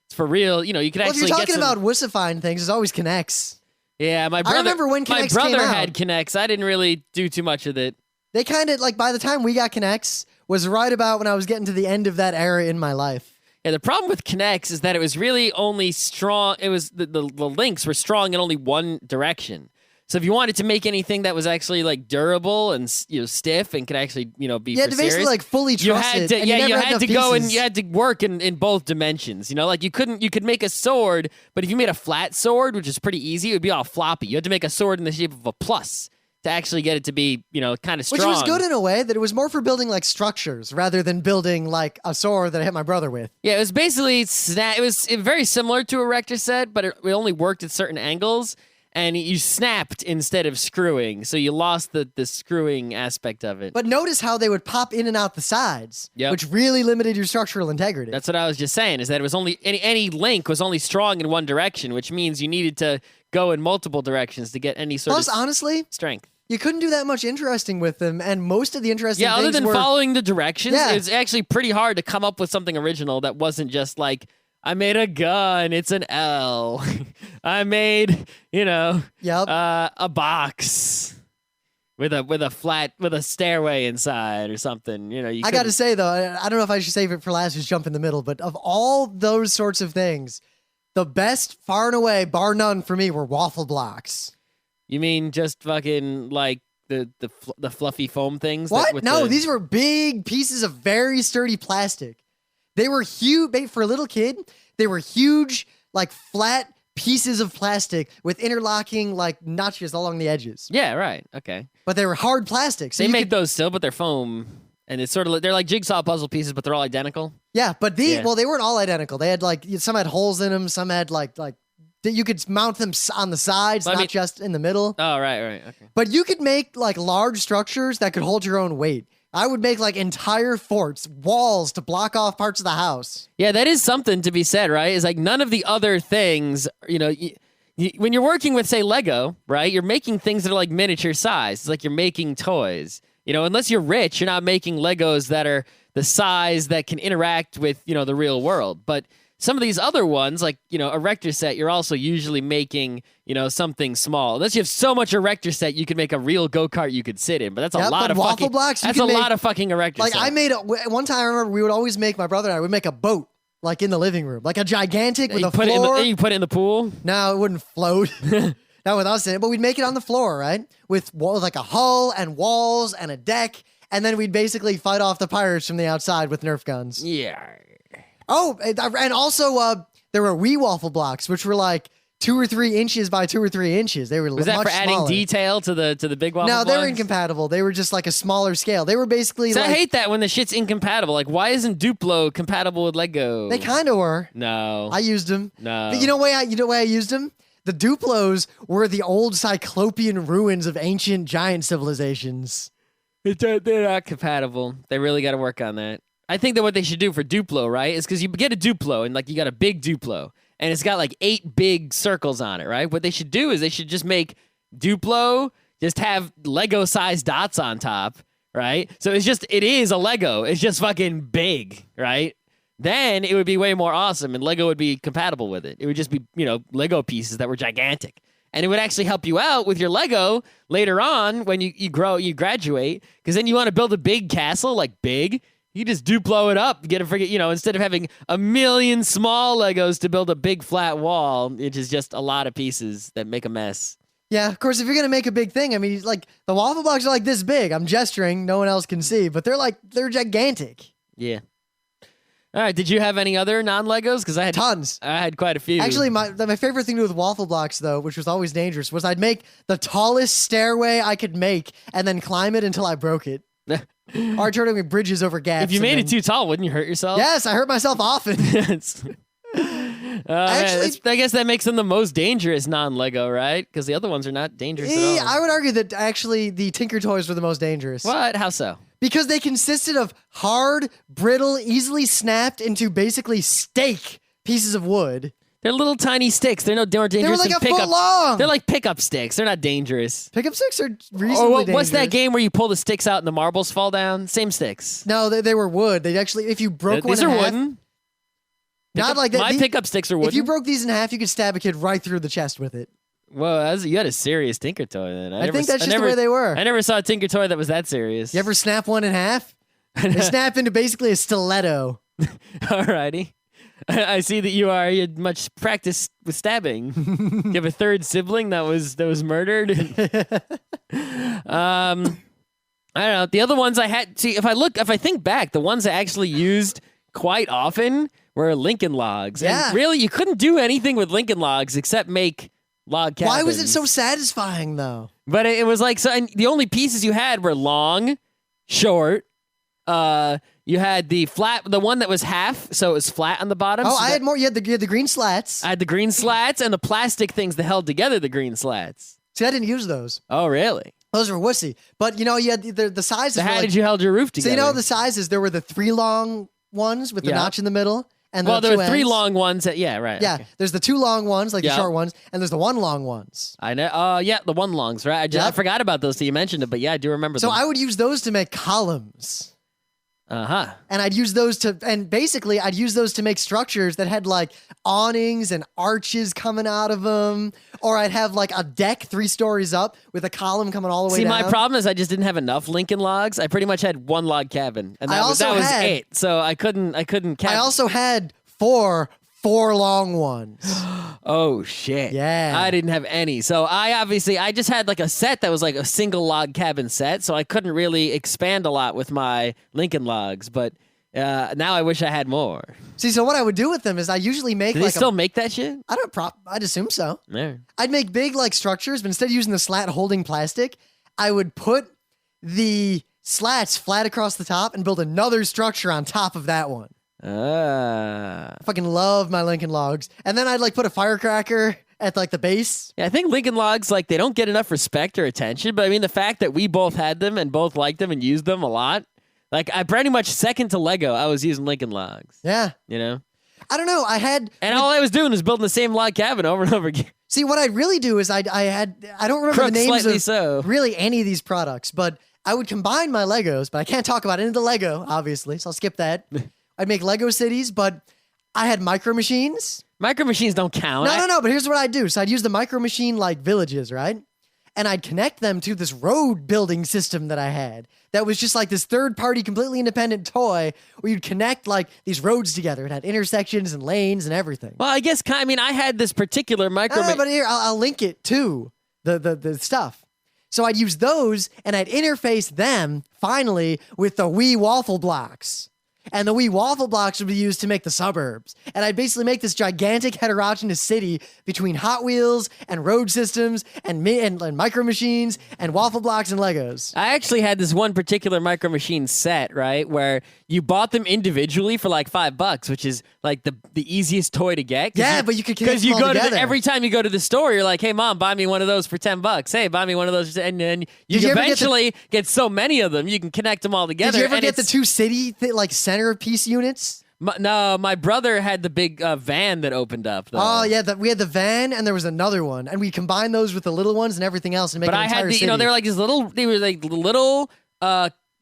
It's for real. You know, you could actually. If you're talking about wussifying things, it always connects. Yeah, my brother. I remember when Kinects my brother came out. had Kinects. I didn't really do too much of it. They kind of like by the time we got Kinects was right about when I was getting to the end of that era in my life. Yeah, the problem with Kinects is that it was really only strong. It was the links were strong in only one direction. So if you wanted to make anything that was actually like durable and stiff and could actually be you had to basically like fully truss it. You had to go and you had to work in both dimensions. You know, like you could make a sword, but if you made a flat sword, which is pretty easy, it would be all floppy. You had to make a sword in the shape of a plus to actually get it to be, kind of strong. Which was good in a way, that it was more for building like structures rather than building like a sword that I hit my brother with. Yeah, it was basically it was very similar to a erector set, but it only worked at certain angles, and you snapped instead of screwing, so you lost the screwing aspect of it. But notice how they would pop in and out the sides, which really limited your structural integrity. That's what I was just saying, is that it was only any link was only strong in one direction, which means you needed to go in multiple directions to get any sort of honestly, strength. You couldn't do that much interesting with them, and most of the interesting things other than were following the directions, it's actually pretty hard to come up with something original that wasn't just like, I made a gun, it's an L. I made, a box with a stairway inside or something. I got to say though, I don't know if I should save it for last, just jump in the middle, but of all those sorts of things, the best, far and away, bar none for me, were waffle blocks. You mean just fucking like the fluffy foam things? What? No, these were big pieces of very sturdy plastic. They were huge. For a little kid, they were huge, like flat pieces of plastic with interlocking like notches along the edges. Yeah, right. Okay. But they were hard plastic. So they make those still, but they're foam. And it's sort of they're like jigsaw puzzle pieces, but they're all identical. Yeah, but they weren't all identical. They had like some had holes in them, some had like that you could mount them on the sides, not just in the middle. Oh, right, okay. But you could make like large structures that could hold your own weight. I would make like entire forts, walls to block off parts of the house. Yeah, that is something to be said, right? It's like none of the other things, when you're working with, say, Lego, right? You're making things that are like miniature size. It's like you're making toys. Unless you're rich, you're not making Legos that are the size that can interact with, the real world. But some of these other ones, like, erector set, you're also usually making, something small. Unless you have so much erector set, you could make a real go-kart you could sit in. But that's a lot of waffle fucking blocks. That's a lot of fucking erector set. Like I made one time. I remember we would always make, my brother and I would make a boat, like in the living room, like a gigantic with a floor. You put it in the pool? No, it wouldn't float. Not with us in it, but we'd make it on the floor, right? With like a hull and walls and a deck, and then we'd basically fight off the pirates from the outside with Nerf guns. Yeah. Oh, and also there were wee waffle blocks, which were like 2 or 3 inches by 2 or 3 inches. They were Was that much for adding smaller. Detail to the big waffle No, blocks? they were incompatible. They were just like a smaller scale. They were basically I hate that when the shit's incompatible. Like, why isn't Duplo compatible with Lego? They kind of were. No. I used them. No. But you know why I used them? The Duplos were the old Cyclopean ruins of ancient giant civilizations. They're not compatible. They really got to work on that. I think that what they should do for Duplo, right, is because you get a Duplo and like you got a big Duplo and it's got like 8 big circles on it, right? What they should do is they should just make Duplo just have Lego-sized dots on top, right? So it is a Lego. It's just fucking big, right? Then it would be way more awesome and Lego would be compatible with it. It would just be, Lego pieces that were gigantic. And it would actually help you out with your Lego later on when you graduate, because then you want to build a big castle, like big. You just Duplo it up, instead of having a million small Legos to build a big flat wall, which is just a lot of pieces that make a mess. Yeah, of course, if you're going to make a big thing, I mean, like, the waffle blocks are like this big. I'm gesturing, no one else can see, but they're gigantic. Yeah. All right. Did you have any other non-Legos? Because I had Tons. I had quite a few. Actually, my favorite thing to do with waffle blocks, though, which was always dangerous, was I'd make the tallest stairway I could make and then climb it until I broke it. Or turning bridges over gaps. If you made it too tall, wouldn't you hurt yourself? Yes, I hurt myself often. I guess that makes them the most dangerous non-Lego, right? Because the other ones are not dangerous at all. I would argue that actually the Tinker Toys were the most dangerous. What? How so? Because they consisted of hard, brittle, easily snapped into basically steak pieces of wood. They're little tiny sticks. They're no more dangerous They were like than a foot long. They're like pickup sticks. They're not dangerous. Pickup sticks are reasonably dangerous. What's that game where you pull the sticks out and the marbles fall down? Same sticks. No, they were wood. They actually, if you broke one These in are half, wooden. not like that. My pickup sticks are wooden. If you broke these in half, you could stab a kid right through the chest with it. Well, you had a serious Tinker Toy then. I think that's just the way they were. I never saw a Tinker Toy that was that serious. You ever snap one in half? They snap into basically a stiletto. Alrighty. I see that you had much practice with stabbing. You have a third sibling that was murdered. I don't know. The other ones I had, if I think back, the ones I actually used quite often were Lincoln Logs. Yeah. And really, you couldn't do anything with Lincoln Logs except make log cabins. Why was it so satisfying though? But it was like, and the only pieces you had were long, short. You had the one that was half, so it was flat on the bottom. Oh, so I had more. You had the green slats. I had the green slats and the plastic things that held together the green slats. See, I didn't use those. Oh, really? Those were wussy. But, you had the sizes. So how did you hold your roof together? So, the sizes, there were the 3 long ones with the notch in the middle. And there were 3 ends. long ones. Yeah, right. Yeah, okay. There's the 2 long ones, like the short ones, and there's the 1 long ones. I know. Yeah, the 1 longs, right? I forgot about those till you mentioned it, but yeah, I do remember them. So I would use those to make columns. Uh-huh. And I'd use those to make structures that had like awnings and arches coming out of them. Or I'd have like a deck 3 stories up with a column coming all the way down. See, my problem is I just didn't have enough Lincoln Logs. I pretty much had 1 log cabin. And that was it. So I couldn't I also had 4 long ones. Oh, shit. Yeah. I didn't have any. So I just had like a set that was like a single log cabin set. So I couldn't really expand a lot with my Lincoln Logs. But now I wish I had more. See, so what I would do with them is I usually make Do they still make that shit? I'd assume so. Yeah. I'd make big like structures, but instead of using the slat holding plastic, I would put the slats flat across the top and build another structure on top of that one. I fucking love my Lincoln Logs. And then I'd like put a firecracker at like the base. Yeah, I think Lincoln Logs, like, they don't get enough respect or attention, but I mean, the fact that we both had them and both liked them and used them a lot, like, I pretty much second to Lego, I was using Lincoln Logs. Yeah. You know? I don't know. All I was doing was building the same log cabin over and over again. See, what I'd really do is I don't remember the names of really any of these products, but I would combine my Legos, but I can't talk about any of the Lego, obviously, so I'll skip that. I'd make Lego cities, but I had micro machines. Micro machines don't count. No, but here's what I'd do. So I'd use the micro machine like villages, right? And I'd connect them to this road building system that I had. That was just like this third party, completely independent toy where you'd connect like these roads together. It had intersections and lanes and everything. Well, I guess, I had this particular micro machine. But here, I'll link it to the stuff. So I'd use those and I'd interface them finally with the Wii waffle blocks. And the Wii waffle blocks would be used to make the suburbs. And I'd basically make this gigantic heterogeneous city between Hot Wheels and road systems and micro machines and waffle blocks and Legos. I actually had this one particular micro machine set, right, where you bought them individually for like $5, which is like the easiest toy to get. Yeah, but you could connect them all together. Every time you go to the store, you're like, hey, Mom, buy me one of those for $10. Hey, buy me one of those. And then you eventually get so many of them, you can connect them all together. Did you ever get the 2 city centerpiece units? No, my brother had the big van that opened up. Though. Oh yeah, we had the van, and there was another one, and we combined those with the little ones and everything else and make an entire city. They were like little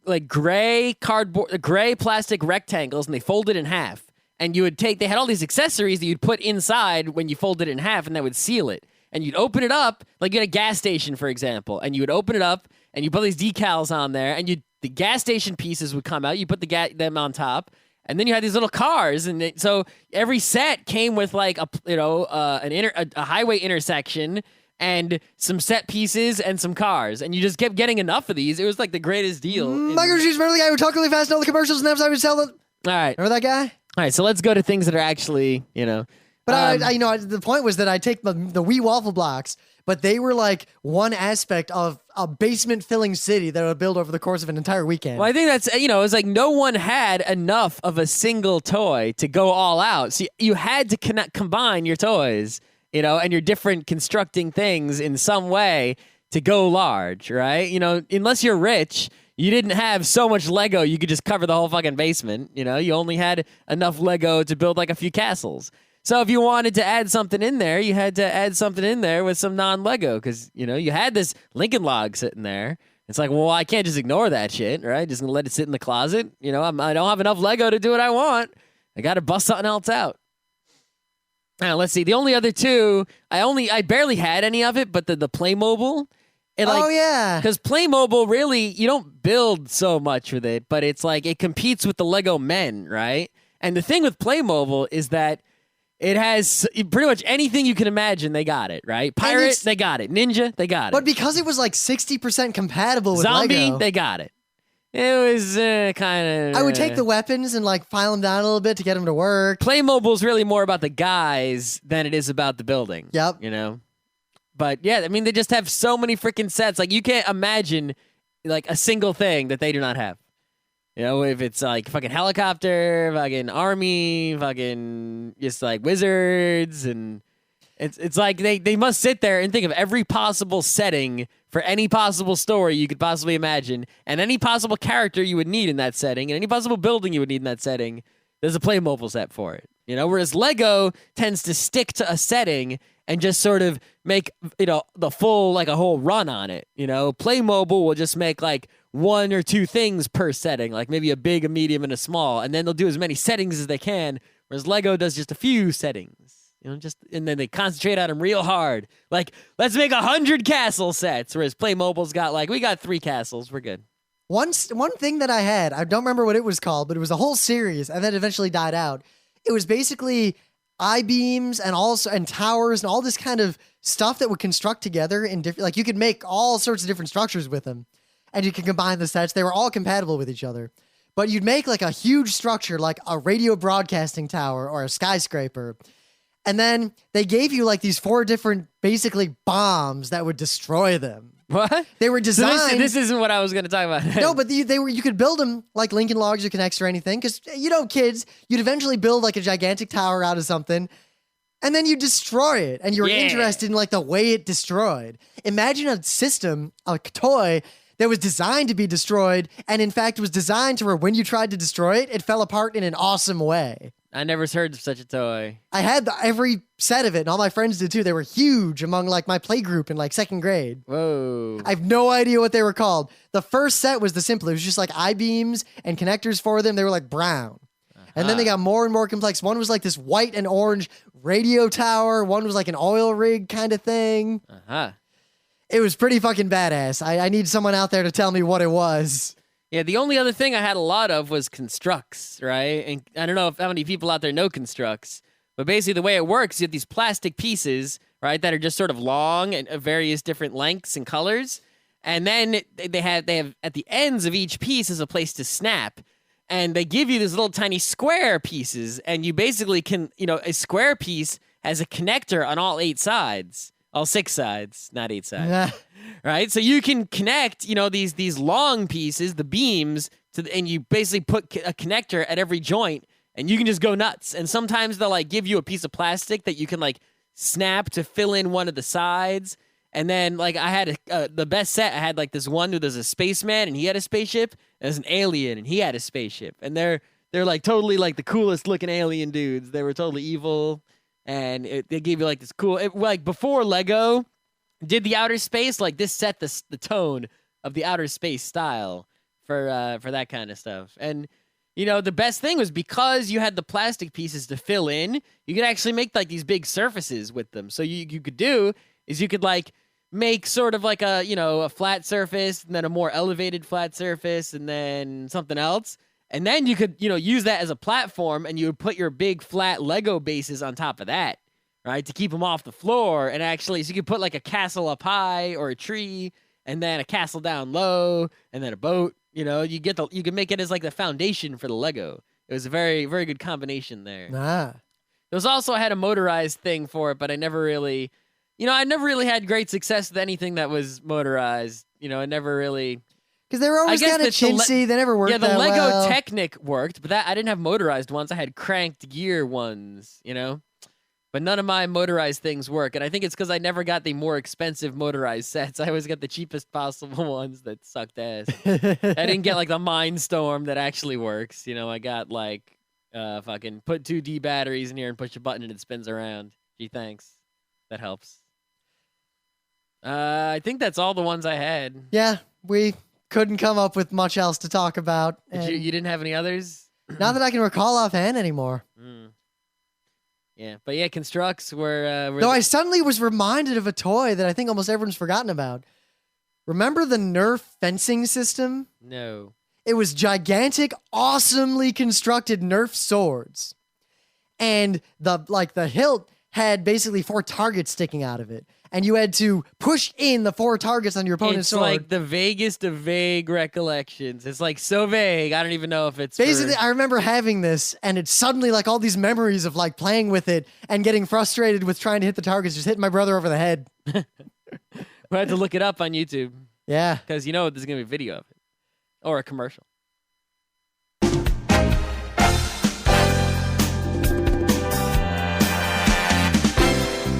like gray plastic rectangles, and they folded in half. And they had all these accessories that you'd put inside when you folded it in half, and that would seal it. And you'd open it up, like you had a gas station, for example, and you would open it up, and you put these decals on there, and the gas station pieces would come out. You put them on top. And then you had these little cars, and so every set came with like a highway intersection and some set pieces and some cars, and you just kept getting enough of these. It was like the greatest deal. Micro Machines, remember the guy who talked really fast in all the commercials and that's how he would sell it? All right, remember that guy? All right, so let's go to things that are actually, But the point was that I take the Wii waffle blocks, but they were like one aspect of a basement filling city that I would build over the course of an entire weekend. Well, I think that's, it's like no one had enough of a single toy to go all out. So you had to combine your toys, and your different constructing things in some way to go large, right? Unless you're rich, you didn't have so much Lego you could just cover the whole fucking basement. You only had enough Lego to build like a few castles. So if you wanted to add something in there, you had to add something in there with some non-Lego because, you had this Lincoln log sitting there. It's like, well, I can't just ignore that shit, right? Just gonna let it sit in the closet. I don't have enough Lego to do what I want. I got to bust something else out. Now, let's see. The only other two, I barely had any of it, but the Playmobil. Yeah. Because Playmobil, really, you don't build so much with it, but it's like it competes with the Lego men, right? And the thing with Playmobil is that it has pretty much anything you can imagine, they got it, right? Pirate, they got it. Ninja, they got it. But because it was like 60% compatible with Zombie, Lego, they got it. It was kind of... I would take the weapons and like file them down a little bit to get them to work. Playmobil's really more about the guys than it is about the building. Yep. But yeah, I mean, they just have so many freaking sets. Like, you can't imagine like a single thing that they do not have. If it's like fucking helicopter, fucking army, fucking just like wizards, and it's like they must sit there and think of every possible setting for any possible story you could possibly imagine, and any possible character you would need in that setting, and any possible building you would need in that setting. There's a Playmobil set for it. Whereas Lego tends to stick to a setting and just sort of make, the full, like a whole run on it. Playmobil will just make like one or two things per setting, like maybe a big, a medium, and a small, and then they'll do as many settings as they can, whereas Lego does just a few settings. And then they concentrate on them real hard. Like, let's make 100 castle sets, whereas Playmobil's got like, we got 3 castles, we're good. One thing that I had, I don't remember what it was called, but it was a whole series, and then eventually died out. It was basically I-beams and towers and all this kind of stuff that would construct together in different, like you could make all sorts of different structures with them, and you could combine the sets. They were all compatible with each other, but you'd make like a huge structure, like a radio broadcasting tower or a skyscraper. And then they gave you like these 4 different basically bombs that would destroy them. What? They were designed. So this isn't what I was going to talk about. No, but you could build them like Lincoln Logs or Connects or anything. Because, kids, you'd eventually build like a gigantic tower out of something. And then you destroy it. And you're interested in like the way it destroyed. Imagine a system, a toy that was designed to be destroyed. And in fact, was designed to where when you tried to destroy it, it fell apart in an awesome way. I never heard of such a toy. I had every set of it, and all my friends did too. They were huge among like my play group in like 2nd grade. Whoa. I have no idea what they were called. The first set was the simple. It was just like I-beams and connectors for them. They were like brown. And then they got more and more complex. One was like this white and orange radio tower. One was like an oil rig kind of thing. It was pretty fucking badass. I need someone out there to tell me what it was. Yeah, the only other thing I had a lot of was constructs, right? And I don't know how many people out there know constructs, but basically the way it works, you have these plastic pieces, right, that are just sort of long and of various different lengths and colors. And then they have at the ends of each piece is a place to snap. And they give you these little tiny square pieces, and you basically can, a square piece has a connector on all 8 sides. All 6 sides, not 8 sides. Right? So you can connect, these long pieces, the beams, and you basically put a connector at every joint, and you can just go nuts. And sometimes they'll like give you a piece of plastic that you can like snap to fill in one of the sides. And then like I had the best set. I had like this one who there's a spaceman and he had a spaceship. There's an alien and he had a spaceship. And they're like totally like the coolest looking alien dudes. They were totally evil. And they gave you like this cool, like before Lego did the outer space, like this set the tone of the outer space style for that kind of stuff. And the best thing was because you had the plastic pieces to fill in, you could actually make like these big surfaces with them. So you could do is you could like make sort of like a flat surface and then a more elevated flat surface and then something else. And then you could, use that as a platform, and you would put your big flat Lego bases on top of that, right, to keep them off the floor. And actually, so you could put like a castle up high or a tree, and then a castle down low, and then a boat. You can make it as like the foundation for the Lego. It was a very, very good combination there. Ah. There was also, I had a motorized thing for it, but I never really, I never really had great success with anything that was motorized. I never really. Because they were always kind of chintzy. They never worked Yeah, the that Lego well. Technic worked, but I didn't have motorized ones. I had cranked gear ones, But none of my motorized things work, and I think it's because I never got the more expensive motorized sets. I always got the cheapest possible ones that sucked ass. I didn't get like the Mindstorm that actually works. I got like fucking put 2 D batteries in here and push a button and it spins around. Gee, thanks. That helps. I think that's all the ones I had. Yeah, we couldn't come up with much else to talk about. You didn't have any others? Not that I can recall offhand anymore. Yeah, but yeah, constructs were... Though I suddenly was reminded of a toy that I think almost everyone's forgotten about. Remember the Nerf fencing system? No. It was gigantic, awesomely constructed Nerf swords. And the hilt had basically 4 targets sticking out of it. And you had to push in the 4 targets on your opponent's sword. It's like the vaguest of vague recollections. It's like so vague, I don't even know if it's basically, I remember having this, and it's suddenly like all these memories of like playing with it and getting frustrated with trying to hit the targets, just hitting my brother over the head. We had to look it up on YouTube. Yeah. Because there's going to be a video of it. Or a commercial.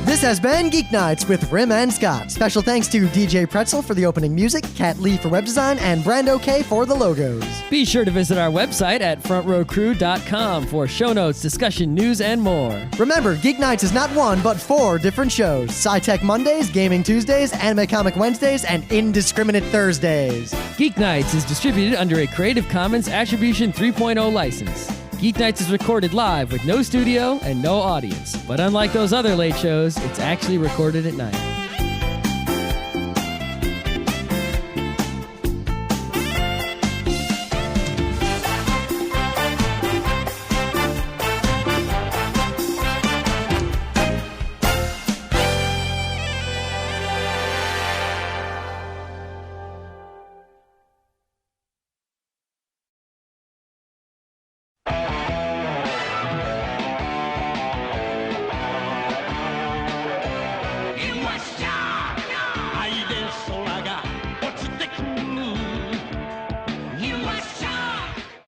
This has been Geek Nights with Rim and Scott. Special thanks to DJ Pretzel for the opening music, Kat Lee for web design, and Brando K for the logos. Be sure to visit our website at frontrowcrew.com for show notes, discussion, news, and more. Remember, Geek Nights is not 1, but 4 different shows. Sci-Tech Mondays, Gaming Tuesdays, Anime Comic Wednesdays, and Indiscriminate Thursdays. Geek Nights is distributed under a Creative Commons Attribution 3.0 license. Geek Nights is recorded live with no studio and no audience. But unlike those other late shows, it's actually recorded at night.